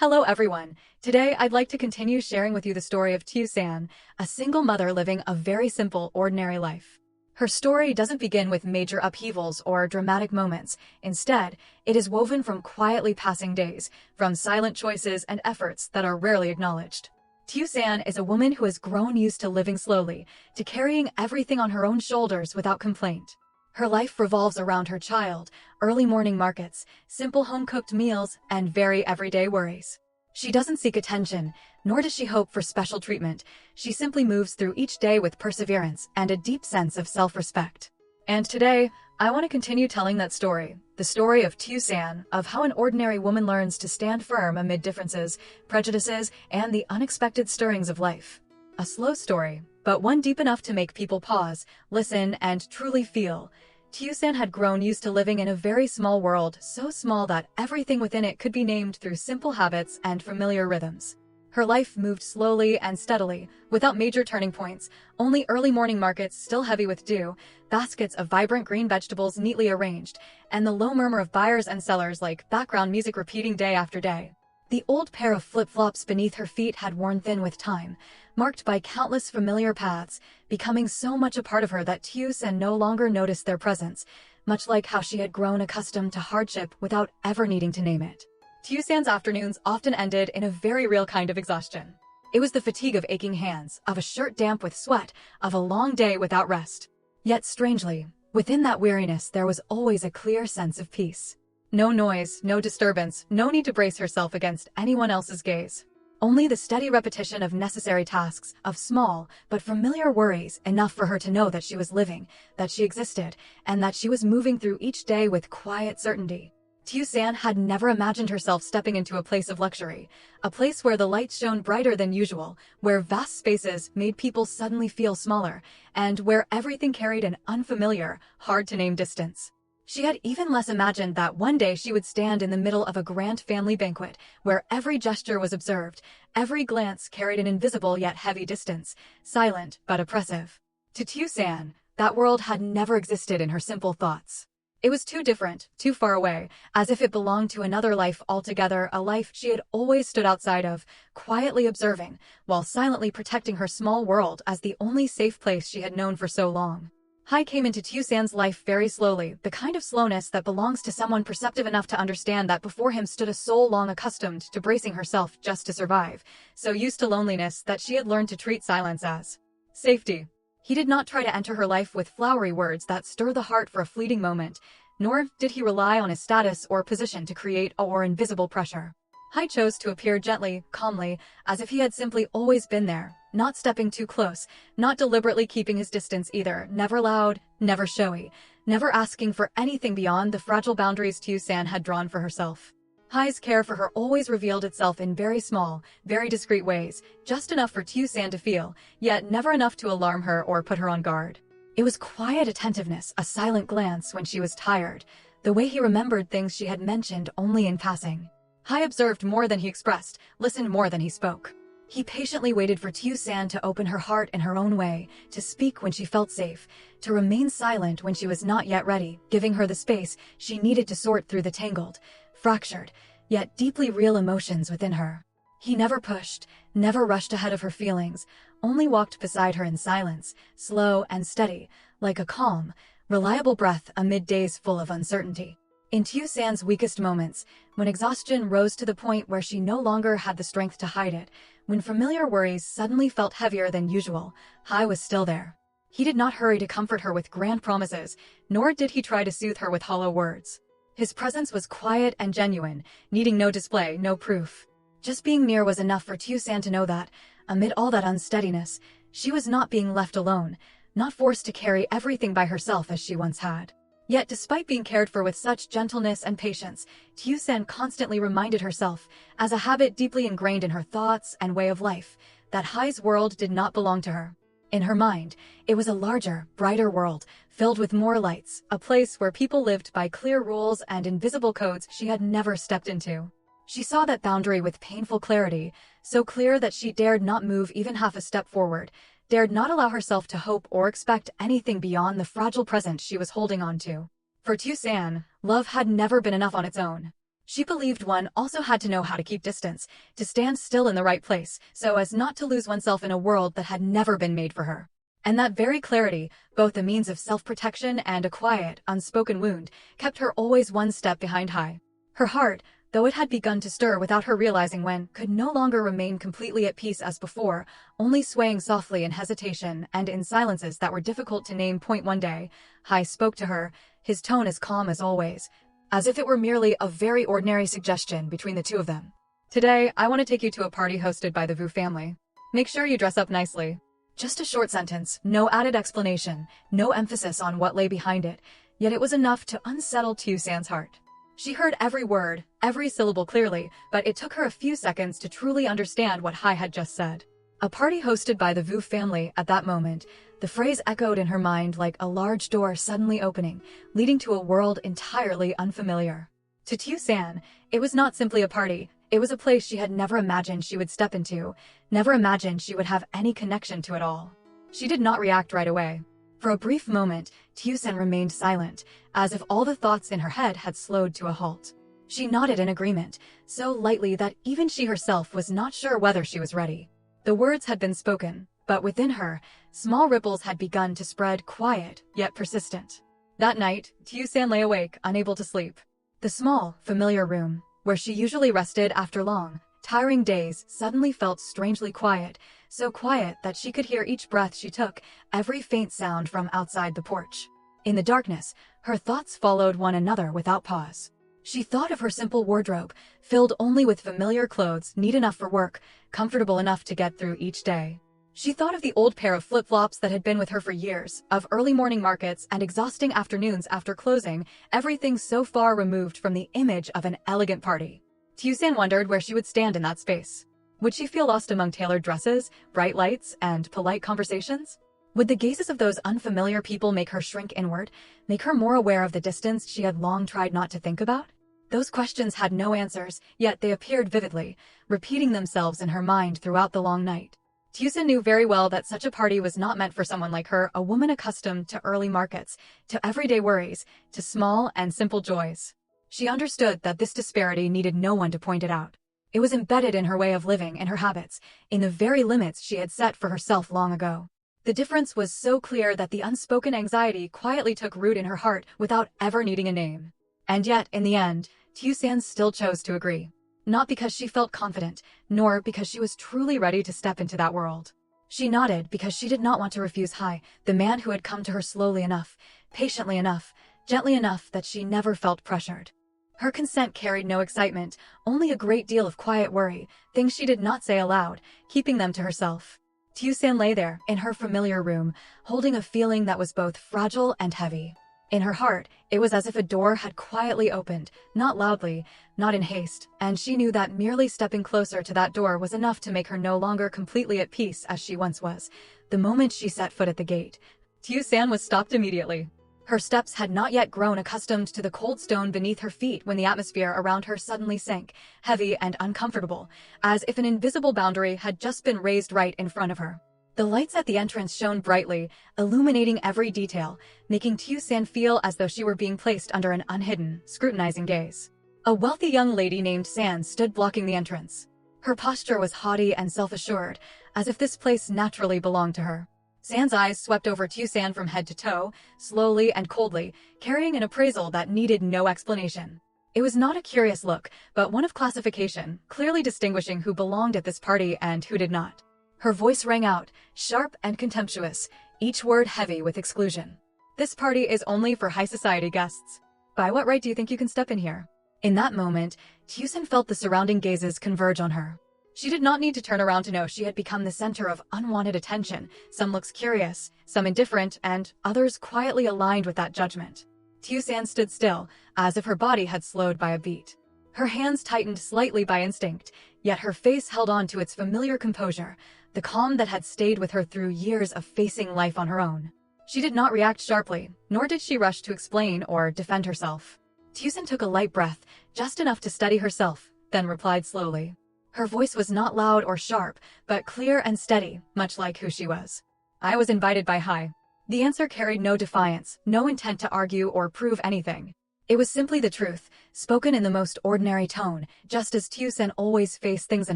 Hello everyone. Today I'd like to continue sharing with you the story of Tusan, a single mother living a very simple, ordinary life. Her story doesn't begin with major upheavals or dramatic moments. Instead, it is woven from quietly passing days, from silent choices and efforts that are rarely acknowledged. Tusan is a woman who has grown used to living slowly, to carrying everything on her own shoulders without complaint. Her life revolves around her child, early morning markets, simple home-cooked meals, and very everyday worries. She doesn't seek attention, nor does she hope for special treatment. She simply moves through each day with perseverance and a deep sense of self-respect. And today, I want to continue telling that story, the story of Tusan, of how an ordinary woman learns to stand firm amid differences, prejudices, and the unexpected stirrings of life. A slow story, but one deep enough to make people pause, listen, and truly feel. Tusan had grown used to living in a very small world, so small that everything within it could be named through simple habits and familiar rhythms. Her life moved slowly and steadily, without major turning points, only early morning markets still heavy with dew, baskets of vibrant green vegetables neatly arranged, and the low murmur of buyers and sellers like background music repeating day after day. The old pair of flip-flops beneath her feet had worn thin with time, marked by countless familiar paths, becoming so much a part of her that Tusan no longer noticed their presence, much like how she had grown accustomed to hardship without ever needing to name it. Tusan's afternoons often ended in a very real kind of exhaustion. It was the fatigue of aching hands, of a shirt damp with sweat, of a long day without rest. Yet strangely, within that weariness there was always a clear sense of peace. No noise, no disturbance, no need to brace herself against anyone else's gaze. Only the steady repetition of necessary tasks, of small but familiar worries, enough for her to know that she was living, that she existed, and that she was moving through each day with quiet certainty. Tusan had never imagined herself stepping into a place of luxury, a place where the lights shone brighter than usual, where vast spaces made people suddenly feel smaller, and where everything carried an unfamiliar, hard-to-name distance. She had even less imagined that one day she would stand in the middle of a grand family banquet, where every gesture was observed, every glance carried an invisible yet heavy distance, silent but oppressive. To Tusan, that world had never existed in her simple thoughts. It was too different, too far away, as if it belonged to another life altogether, a life she had always stood outside of, quietly observing, while silently protecting her small world as the only safe place she had known for so long. Hoai came into Tusan's life very slowly, the kind of slowness that belongs to someone perceptive enough to understand that before him stood a soul long accustomed to bracing herself just to survive, so used to loneliness that she had learned to treat silence as safety. He did not try to enter her life with flowery words that stir the heart for a fleeting moment, nor did he rely on his status or position to create or invisible pressure. Hoai chose to appear gently, calmly, as if he had simply always been there, not stepping too close, not deliberately keeping his distance either, never loud, never showy, never asking for anything beyond the fragile boundaries Tusan had drawn for herself. Hoai's care for her always revealed itself in very small, very discreet ways, just enough for Tusan to feel, yet never enough to alarm her or put her on guard. It was quiet attentiveness, a silent glance when she was tired, the way he remembered things she had mentioned only in passing. Hoai observed more than he expressed, listened more than he spoke. He patiently waited for Tusan to open her heart in her own way, to speak when she felt safe, to remain silent when she was not yet ready, giving her the space she needed to sort through the tangled, fractured, yet deeply real emotions within her. He never pushed, never rushed ahead of her feelings, only walked beside her in silence, slow and steady, like a calm, reliable breath amid days full of uncertainty. In Tusan's weakest moments, when exhaustion rose to the point where she no longer had the strength to hide it, when familiar worries suddenly felt heavier than usual, Hoai was still there. He did not hurry to comfort her with grand promises, nor did he try to soothe her with hollow words. His presence was quiet and genuine, needing no display, no proof. Just being near was enough for Tusan to know that, amid all that unsteadiness, she was not being left alone, not forced to carry everything by herself as she once had. Yet despite being cared for with such gentleness and patience, Tusan constantly reminded herself, as a habit deeply ingrained in her thoughts and way of life, that Hoai's world did not belong to her. In her mind, it was a larger, brighter world, filled with more lights, a place where people lived by clear rules and invisible codes she had never stepped into. She saw that boundary with painful clarity, so clear that she dared not move even half a step forward, dared not allow herself to hope or expect anything beyond the fragile present she was holding on to. For Tusan, love had never been enough on its own. She believed one also had to know how to keep distance, to stand still in the right place, so as not to lose oneself in a world that had never been made for her. And that very clarity, both a means of self-protection and a quiet, unspoken wound, kept her always one step behind Hoai. Her heart, though it had begun to stir without her realizing when, could no longer remain completely at peace as before, only swaying softly in hesitation and in silences that were difficult to name. One day, Hoai spoke to her, his tone as calm as always, as if it were merely a very ordinary suggestion between the two of them. Today, I want to take you to a party hosted by the Vu family. Make sure you dress up nicely. Just a short sentence, no added explanation, no emphasis on what lay behind it, yet it was enough to unsettle Tusan's heart. She heard every word, every syllable clearly, but it took her a few seconds to truly understand what Hoai had just said. A party hosted by the Vu family. At that moment, the phrase echoed in her mind like a large door suddenly opening, leading to a world entirely unfamiliar. To Tusan, it was not simply a party, it was a place she had never imagined she would step into, never imagined she would have any connection to at all. She did not react right away. For a brief moment, Tusan remained silent, as if all the thoughts in her head had slowed to a halt. She nodded in agreement, so lightly that even she herself was not sure whether she was ready. The words had been spoken, but within her, small ripples had begun to spread, quiet, yet persistent. That night, Tusan lay awake, unable to sleep. The small, familiar room, where she usually rested after long, tiring days, suddenly felt strangely quiet, so quiet that she could hear each breath she took, every faint sound from outside the porch. In the darkness, her thoughts followed one another without pause. She thought of her simple wardrobe, filled only with familiar clothes, neat enough for work, comfortable enough to get through each day. She thought of the old pair of flip-flops that had been with her for years, of early morning markets and exhausting afternoons after closing, everything so far removed from the image of an elegant party. Tusan wondered where she would stand in that space. Would she feel lost among tailored dresses, bright lights, and polite conversations? Would the gazes of those unfamiliar people make her shrink inward, make her more aware of the distance she had long tried not to think about? Those questions had no answers, yet they appeared vividly, repeating themselves in her mind throughout the long night. Tusan knew very well that such a party was not meant for someone like her, a woman accustomed to early markets, to everyday worries, to small and simple joys. She understood that this disparity needed no one to point it out. It was embedded in her way of living, in her habits, in the very limits she had set for herself long ago. The difference was so clear that the unspoken anxiety quietly took root in her heart without ever needing a name. And yet, in the end, Tusan still chose to agree. Not because she felt confident, nor because she was truly ready to step into that world. She nodded because she did not want to refuse Hoai, the man who had come to her slowly enough, patiently enough, gently enough that she never felt pressured. Her consent carried no excitement, only a great deal of quiet worry, things she did not say aloud, keeping them to herself. Tusan lay there, in her familiar room, holding a feeling that was both fragile and heavy. In her heart, it was as if a door had quietly opened, not loudly, not in haste, and she knew that merely stepping closer to that door was enough to make her no longer completely at peace as she once was. The moment she set foot at the gate, Tusan was stopped immediately. Her steps had not yet grown accustomed to the cold stone beneath her feet when the atmosphere around her suddenly sank, heavy and uncomfortable, as if an invisible boundary had just been raised right in front of her. The lights at the entrance shone brightly, illuminating every detail, making Tusan feel as though she were being placed under an unhidden, scrutinizing gaze. A wealthy young lady named San stood blocking the entrance. Her posture was haughty and self-assured, as if this place naturally belonged to her. San's eyes swept over Tusan from head to toe, slowly and coldly, carrying an appraisal that needed no explanation. It was not a curious look, but one of classification, clearly distinguishing who belonged at this party and who did not. Her voice rang out, sharp and contemptuous, each word heavy with exclusion. This party is only for high society guests. By what right do you think you can step in here? In that moment, Tusan felt the surrounding gazes converge on her. She did not need to turn around to know she had become the center of unwanted attention, some looks curious, some indifferent, and others quietly aligned with that judgment. Tusan stood still, as if her body had slowed by a beat. Her hands tightened slightly by instinct, yet her face held on to its familiar composure, the calm that had stayed with her through years of facing life on her own. She did not react sharply, nor did she rush to explain or defend herself. Tusan took a light breath, just enough to steady herself, then replied slowly. Her voice was not loud or sharp, but clear and steady, much like who she was. I was invited by Hoai. The answer carried no defiance, no intent to argue or prove anything. It was simply the truth, spoken in the most ordinary tone, just as Tusan always faced things in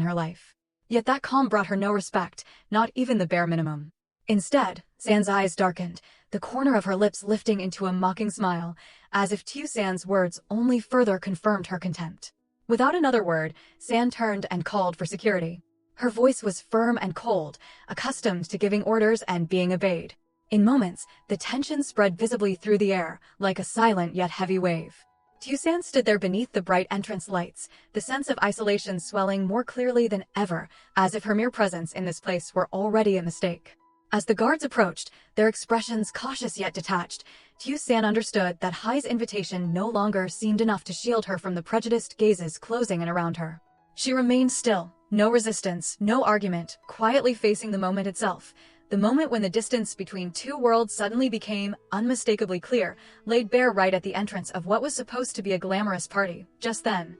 her life. Yet that calm brought her no respect, not even the bare minimum. Instead, San's eyes darkened, the corner of her lips lifting into a mocking smile, as if Tusan's words only further confirmed her contempt. Without another word, San turned and called for security. Her voice was firm and cold, accustomed to giving orders and being obeyed. In moments, the tension spread visibly through the air, like a silent yet heavy wave. Tusan stood there beneath the bright entrance lights, the sense of isolation swelling more clearly than ever, as if her mere presence in this place were already a mistake. As the guards approached, their expressions cautious yet detached, Tusan understood that Hai's invitation no longer seemed enough to shield her from the prejudiced gazes closing in around her. She remained still, no resistance, no argument, quietly facing the moment itself. The moment when the distance between two worlds suddenly became unmistakably clear, laid bare right at the entrance of what was supposed to be a glamorous party. Just then,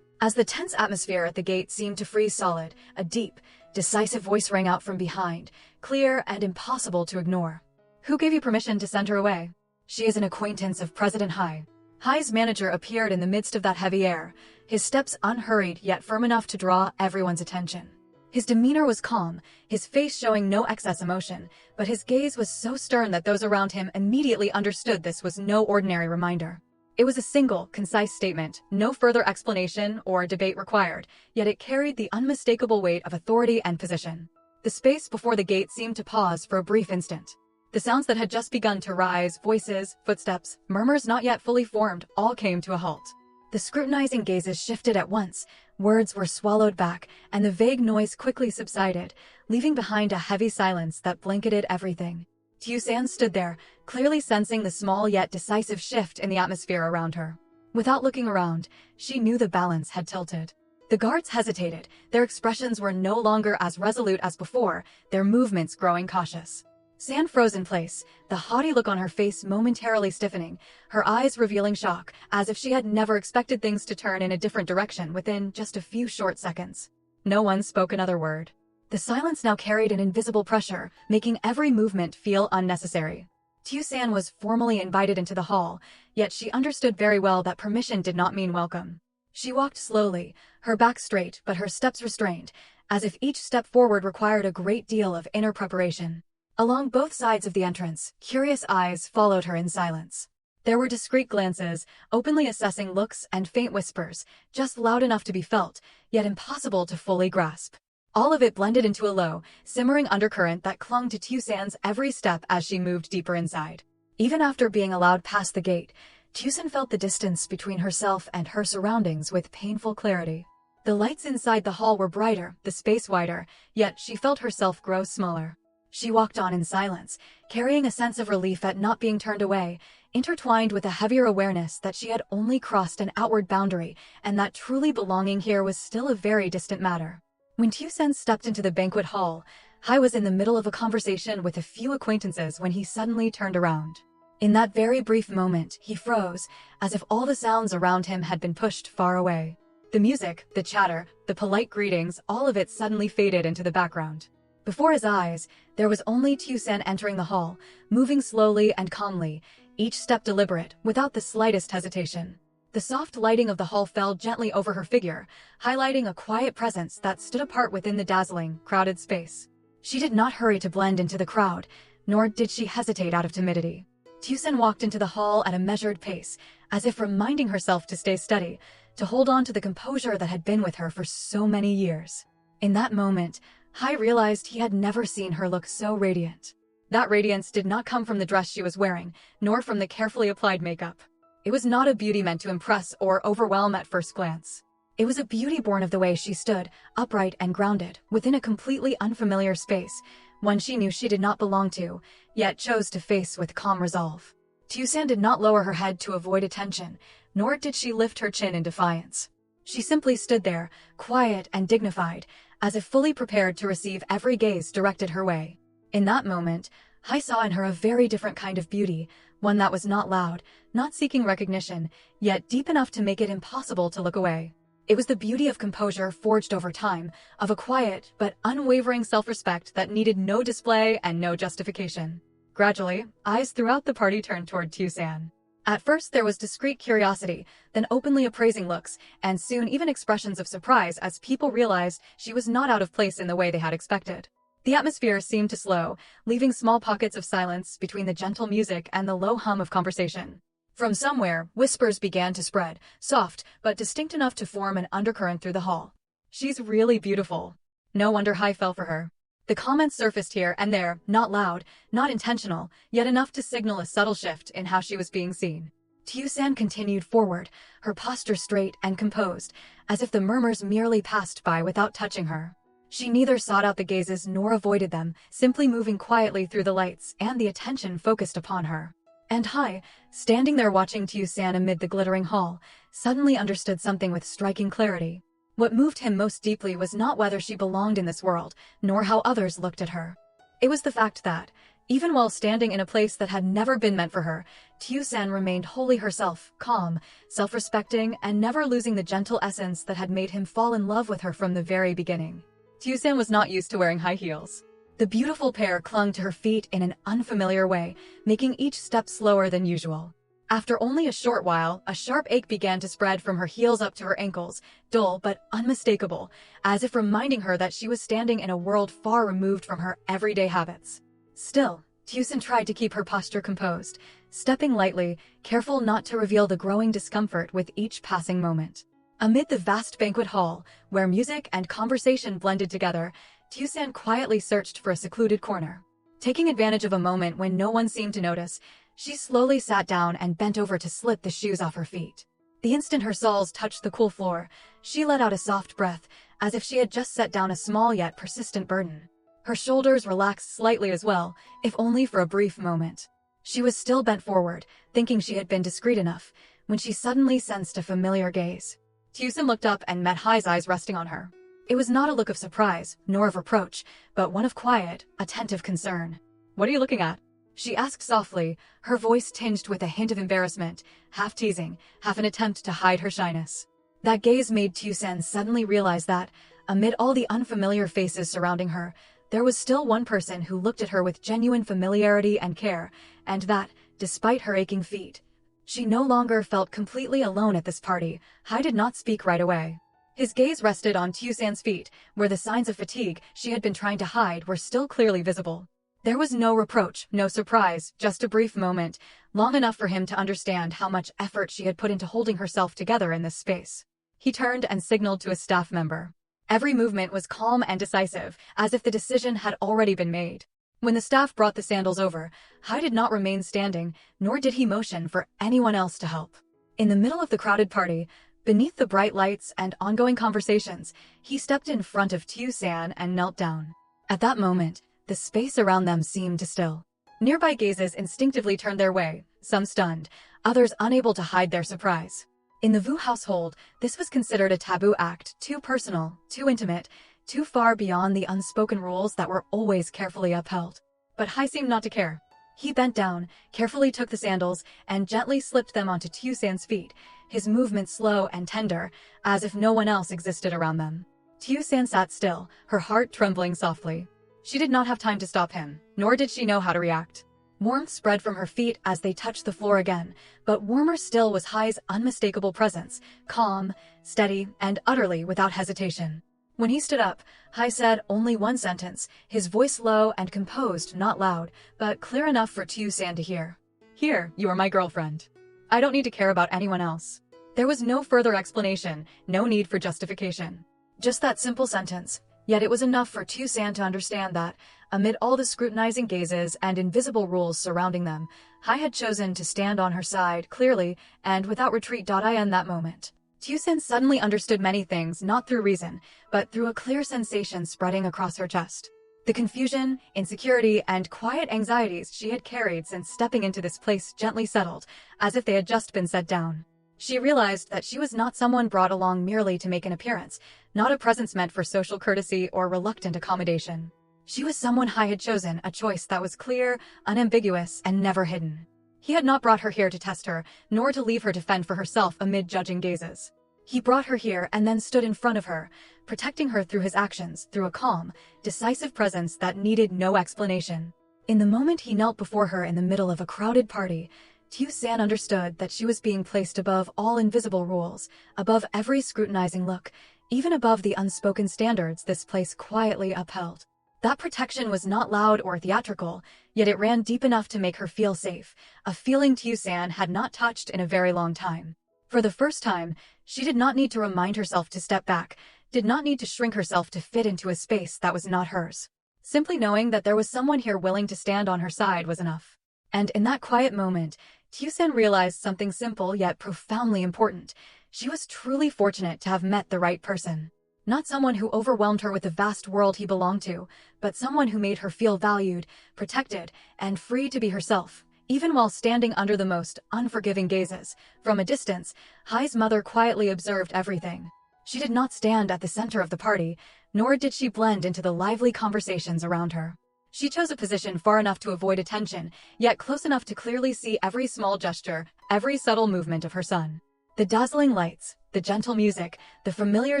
as the tense atmosphere at the gate seemed to freeze solid, a deep, decisive voice rang out from behind, clear and impossible to ignore. "Who gave you permission to send her away?" "She is an acquaintance of President Hai." Hai's manager appeared in the midst of that heavy air, his steps unhurried yet firm enough to draw everyone's attention. His demeanor was calm, his face showing no excess emotion, but his gaze was so stern that those around him immediately understood this was no ordinary reminder. It was a single, concise statement, no further explanation or debate required, yet it carried the unmistakable weight of authority and position. The space before the gate seemed to pause for a brief instant. The sounds that had just begun to rise, voices, footsteps, murmurs not yet fully formed, all came to a halt. The scrutinizing gazes shifted at once, words were swallowed back, and the vague noise quickly subsided, leaving behind a heavy silence that blanketed everything. Tusan stood there, clearly sensing the small yet decisive shift in the atmosphere around her. Without looking around, she knew the balance had tilted. The guards hesitated, their expressions were no longer as resolute as before, their movements growing cautious. San froze in place, the haughty look on her face momentarily stiffening, her eyes revealing shock, as if she had never expected things to turn in a different direction within just a few short seconds. No one spoke another word. The silence now carried an invisible pressure, making every movement feel unnecessary. Tusan was formally invited into the hall, yet she understood very well that permission did not mean welcome. She walked slowly, her back straight but her steps restrained, as if each step forward required a great deal of inner preparation. Along both sides of the entrance, curious eyes followed her in silence. There were discreet glances, openly assessing looks and faint whispers, just loud enough to be felt, yet impossible to fully grasp. All of it blended into a low, simmering undercurrent that clung to Tusan's every step as she moved deeper inside. Even after being allowed past the gate, Tusan felt the distance between herself and her surroundings with painful clarity. The lights inside the hall were brighter, the space wider, yet she felt herself grow smaller. She walked on in silence, carrying a sense of relief at not being turned away, intertwined with a heavier awareness that she had only crossed an outward boundary and that truly belonging here was still a very distant matter. When Tusan stepped into the banquet hall, Hai was in the middle of a conversation with a few acquaintances when he suddenly turned around. In that very brief moment, he froze, as if all the sounds around him had been pushed far away. The music, the chatter, the polite greetings, all of it suddenly faded into the background. Before his eyes, there was only Tusan entering the hall, moving slowly and calmly, each step deliberate, without the slightest hesitation. The soft lighting of the hall fell gently over her figure, highlighting a quiet presence that stood apart within the dazzling, crowded space. She did not hurry to blend into the crowd, nor did she hesitate out of timidity. Tusan walked into the hall at a measured pace, as if reminding herself to stay steady, to hold on to the composure that had been with her for so many years. In that moment, Hai realized he had never seen her look so radiant. That radiance did not come from the dress she was wearing, nor from the carefully applied makeup. It was not a beauty meant to impress or overwhelm at first glance. It was a beauty born of the way she stood, upright and grounded, within a completely unfamiliar space, one she knew she did not belong to, yet chose to face with calm resolve. Tusan did not lower her head to avoid attention, nor did she lift her chin in defiance. She simply stood there, quiet and dignified, as if fully prepared to receive every gaze directed her way. In that moment, Hai saw in her a very different kind of beauty, one that was not loud, not seeking recognition, yet deep enough to make it impossible to look away. It was the beauty of composure forged over time, of a quiet but unwavering self-respect that needed no display and no justification. Gradually, eyes throughout the party turned toward Tusan. At first there was discreet curiosity, then openly appraising looks, and soon even expressions of surprise as people realized she was not out of place in the way they had expected. The atmosphere seemed to slow, leaving small pockets of silence between the gentle music and the low hum of conversation. From somewhere, whispers began to spread, soft but distinct enough to form an undercurrent through the hall. "She's really beautiful." No wonder Hai fell for her. The comments surfaced here and there, not loud, not intentional, yet enough to signal a subtle shift in how she was being seen. Tusan continued forward, her posture straight and composed, as if the murmurs merely passed by without touching her. She neither sought out the gazes nor avoided them, simply moving quietly through the lights and the attention focused upon her. And Hai, standing there watching Tusan amid the glittering hall, suddenly understood something with striking clarity. What moved him most deeply was not whether she belonged in this world, nor how others looked at her. It was the fact that, even while standing in a place that had never been meant for her, Tusan remained wholly herself, calm, self-respecting, and never losing the gentle essence that had made him fall in love with her from the very beginning. Tusan was not used to wearing high heels. The beautiful pair clung to her feet in an unfamiliar way, making each step slower than usual. After only a short while, a sharp ache began to spread from her heels up to her ankles, dull but unmistakable, as if reminding her that she was standing in a world far removed from her everyday habits. Still, Tusan tried to keep her posture composed, stepping lightly, careful not to reveal the growing discomfort with each passing moment. Amid the vast banquet hall, where music and conversation blended together, Tusan quietly searched for a secluded corner. Taking advantage of a moment when no one seemed to notice, she slowly sat down and bent over to slip the shoes off her feet. The instant her soles touched the cool floor, she let out a soft breath, as if she had just set down a small yet persistent burden. Her shoulders relaxed slightly as well, if only for a brief moment. She was still bent forward, thinking she had been discreet enough, when she suddenly sensed a familiar gaze. Tusan looked up and met Hai's eyes resting on her. It was not a look of surprise, nor of reproach, but one of quiet, attentive concern. "What are you looking at?" she asked softly, her voice tinged with a hint of embarrassment, half teasing, half an attempt to hide her shyness. That gaze made Tusan suddenly realize that, amid all the unfamiliar faces surrounding her, there was still one person who looked at her with genuine familiarity and care, and that, despite her aching feet, she no longer felt completely alone at this party. Hai did not speak right away. His gaze rested on Tusan's feet, where the signs of fatigue she had been trying to hide were still clearly visible. There was no reproach, no surprise, just a brief moment, long enough for him to understand how much effort she had put into holding herself together in this space. He turned and signaled to a staff member. Every movement was calm and decisive, as if the decision had already been made. When the staff brought the sandals over, Hai did not remain standing, nor did he motion for anyone else to help. In the middle of the crowded party, beneath the bright lights and ongoing conversations, he stepped in front of Tusan and knelt down. At that moment, the space around them seemed to still. Nearby gazes instinctively turned their way, some stunned, others unable to hide their surprise. In the Vu household, this was considered a taboo act, too personal, too intimate, too far beyond the unspoken rules that were always carefully upheld. But Hai seemed not to care. He bent down, carefully took the sandals, and gently slipped them onto Tusan's feet, his movement slow and tender, as if no one else existed around them. Tusan sat still, her heart trembling softly. She did not have time to stop him, nor did she know how to react. Warmth spread from her feet as they touched the floor again, but warmer still was Hai's unmistakable presence, calm, steady, and utterly without hesitation. When he stood up, Hai said only one sentence, his voice low and composed, not loud, but clear enough for Tusan to hear. "Here, you are my girlfriend. I don't need to care about anyone else." There was no further explanation, no need for justification. Just that simple sentence, yet it was enough for Tusan to understand that, amid all the scrutinizing gazes and invisible rules surrounding them, Hai had chosen to stand on her side, clearly, and without retreat. In that moment, Tusan suddenly understood many things not through reason, but through a clear sensation spreading across her chest. The confusion, insecurity, and quiet anxieties she had carried since stepping into this place gently settled, as if they had just been set down. She realized that she was not someone brought along merely to make an appearance, not a presence meant for social courtesy or reluctant accommodation. She was someone Hai had chosen, a choice that was clear, unambiguous, and never hidden. He had not brought her here to test her, nor to leave her to fend for herself amid judging gazes. He brought her here and then stood in front of her, protecting her through his actions, through a calm, decisive presence that needed no explanation. In the moment he knelt before her in the middle of a crowded party, Tusan understood that she was being placed above all invisible rules, above every scrutinizing look, even above the unspoken standards this place quietly upheld. That protection was not loud or theatrical, yet it ran deep enough to make her feel safe, a feeling Tusan had not touched in a very long time. For the first time, she did not need to remind herself to step back, did not need to shrink herself to fit into a space that was not hers. Simply knowing that there was someone here willing to stand on her side was enough. And in that quiet moment, Tusan realized something simple yet profoundly important. She was truly fortunate to have met the right person. Not someone who overwhelmed her with the vast world he belonged to, but someone who made her feel valued, protected, and free to be herself. Even while standing under the most unforgiving gazes, from a distance, Hai's mother quietly observed everything. She did not stand at the center of the party, nor did she blend into the lively conversations around her. She chose a position far enough to avoid attention, yet close enough to clearly see every small gesture, every subtle movement of her son. The dazzling lights, the gentle music, the familiar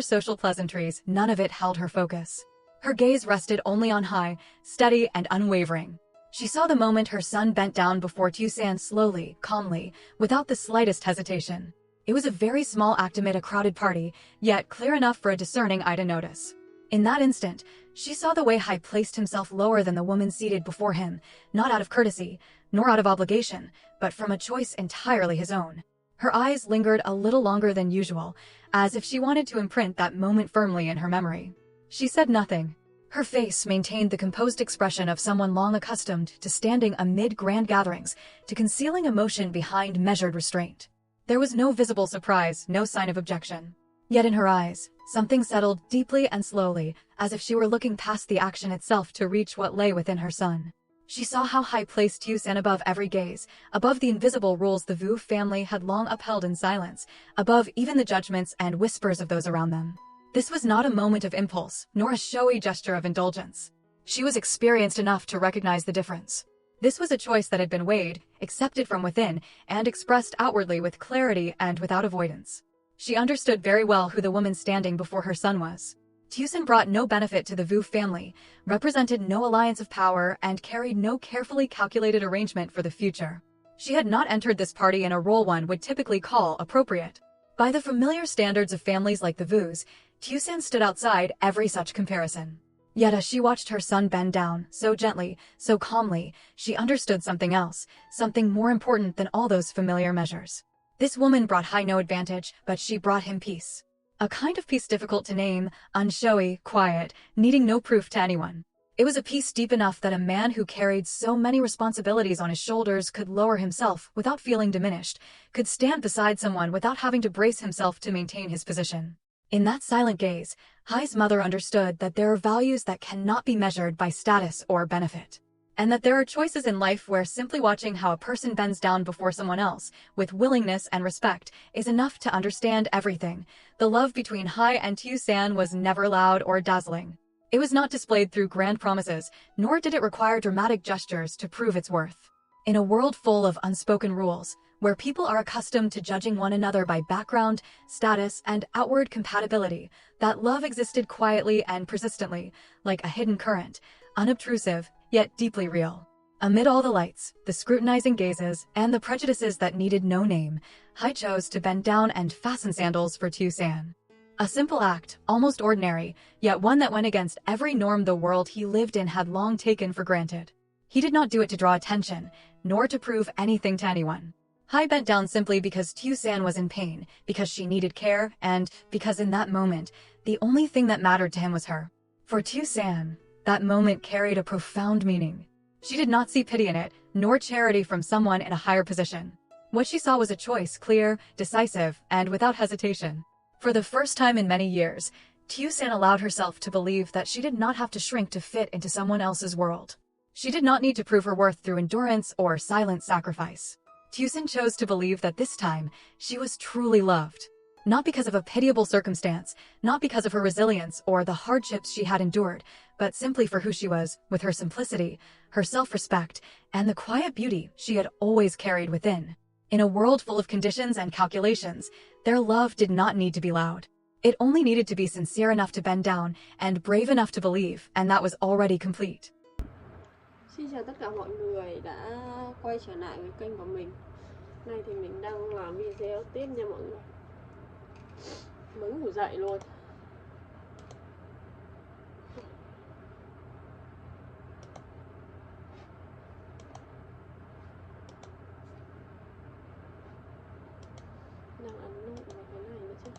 social pleasantries, none of it held her focus. Her gaze rested only on Hai, steady and unwavering. She saw the moment her son bent down before Tusan slowly, calmly, without the slightest hesitation. It was a very small act amid a crowded party, yet clear enough for a discerning eye to notice. In that instant, she saw the way Hai placed himself lower than the woman seated before him, not out of courtesy, nor out of obligation, but from a choice entirely his own. Her eyes lingered a little longer than usual, as if she wanted to imprint that moment firmly in her memory. She said nothing. Her face maintained the composed expression of someone long accustomed to standing amid grand gatherings, to concealing emotion behind measured restraint. There was no visible surprise, no sign of objection. Yet in her eyes, something settled deeply and slowly, as if she were looking past the action itself to reach what lay within her son. She saw how Hai placed Tusan above every gaze, above the invisible rules the Vu family had long upheld in silence, above even the judgments and whispers of those around them. This was not a moment of impulse, nor a showy gesture of indulgence. She was experienced enough to recognize the difference. This was a choice that had been weighed, accepted from within, and expressed outwardly with clarity and without avoidance. She understood very well who the woman standing before her son was. Tusan brought no benefit to the Vu family, represented no alliance of power, and carried no carefully calculated arrangement for the future. She had not entered this party in a role one would typically call appropriate. By the familiar standards of families like the Vus, Tusan stood outside every such comparison. Yet as she watched her son bend down, so gently, so calmly, she understood something else, something more important than all those familiar measures. This woman brought Hai no advantage, but she brought him peace. A kind of peace difficult to name, unshowy, quiet, needing no proof to anyone. It was a peace deep enough that a man who carried so many responsibilities on his shoulders could lower himself without feeling diminished, could stand beside someone without having to brace himself to maintain his position. In that silent gaze, Hai's mother understood that there are values that cannot be measured by status or benefit. And that there are choices in life where simply watching how a person bends down before someone else, with willingness and respect, is enough to understand everything. The love between Hai and Tusan was never loud or dazzling. It was not displayed through grand promises, nor did it require dramatic gestures to prove its worth. In a world full of unspoken rules, where people are accustomed to judging one another by background, status, and outward compatibility, that love existed quietly and persistently, like a hidden current, unobtrusive, yet deeply real. Amid all the lights, the scrutinizing gazes, and the prejudices that needed no name, Hai chose to bend down and fasten sandals for Tusan. A simple act, almost ordinary, yet one that went against every norm the world he lived in had long taken for granted. He did not do it to draw attention, nor to prove anything to anyone. Hai bent down simply because Tusan was in pain, because she needed care, and because in that moment, the only thing that mattered to him was her. For Tusan, that moment carried a profound meaning. She did not see pity in it, nor charity from someone in a higher position. What she saw was a choice, clear, decisive, and without hesitation. For the first time in many years, Tusan allowed herself to believe that she did not have to shrink to fit into someone else's world. She did not need to prove her worth through endurance or silent sacrifice. Tusan chose to believe that this time, she was truly loved. Not because of a pitiable circumstance, not because of her resilience or the hardships she had endured, but simply for who she was, with her simplicity, her self-respect, and the quiet beauty she had always carried within. In a world full of conditions and calculations, their love did not need to be loud. It only needed to be sincere enough to bend down and brave enough to believe, and that was already complete. Xin chào tất cả mọi người đã quay trở lại với kênh của mình. Nay thì mình đang làm video tiếp nha mọi người. Mới ngủ dậy luôn. Đang ấn nút vào cái này nữa chứ.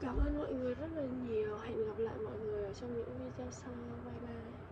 Cảm ơn mọi người rất là nhiều. Hẹn gặp lại mọi người ở trong những video sau. Bye bye.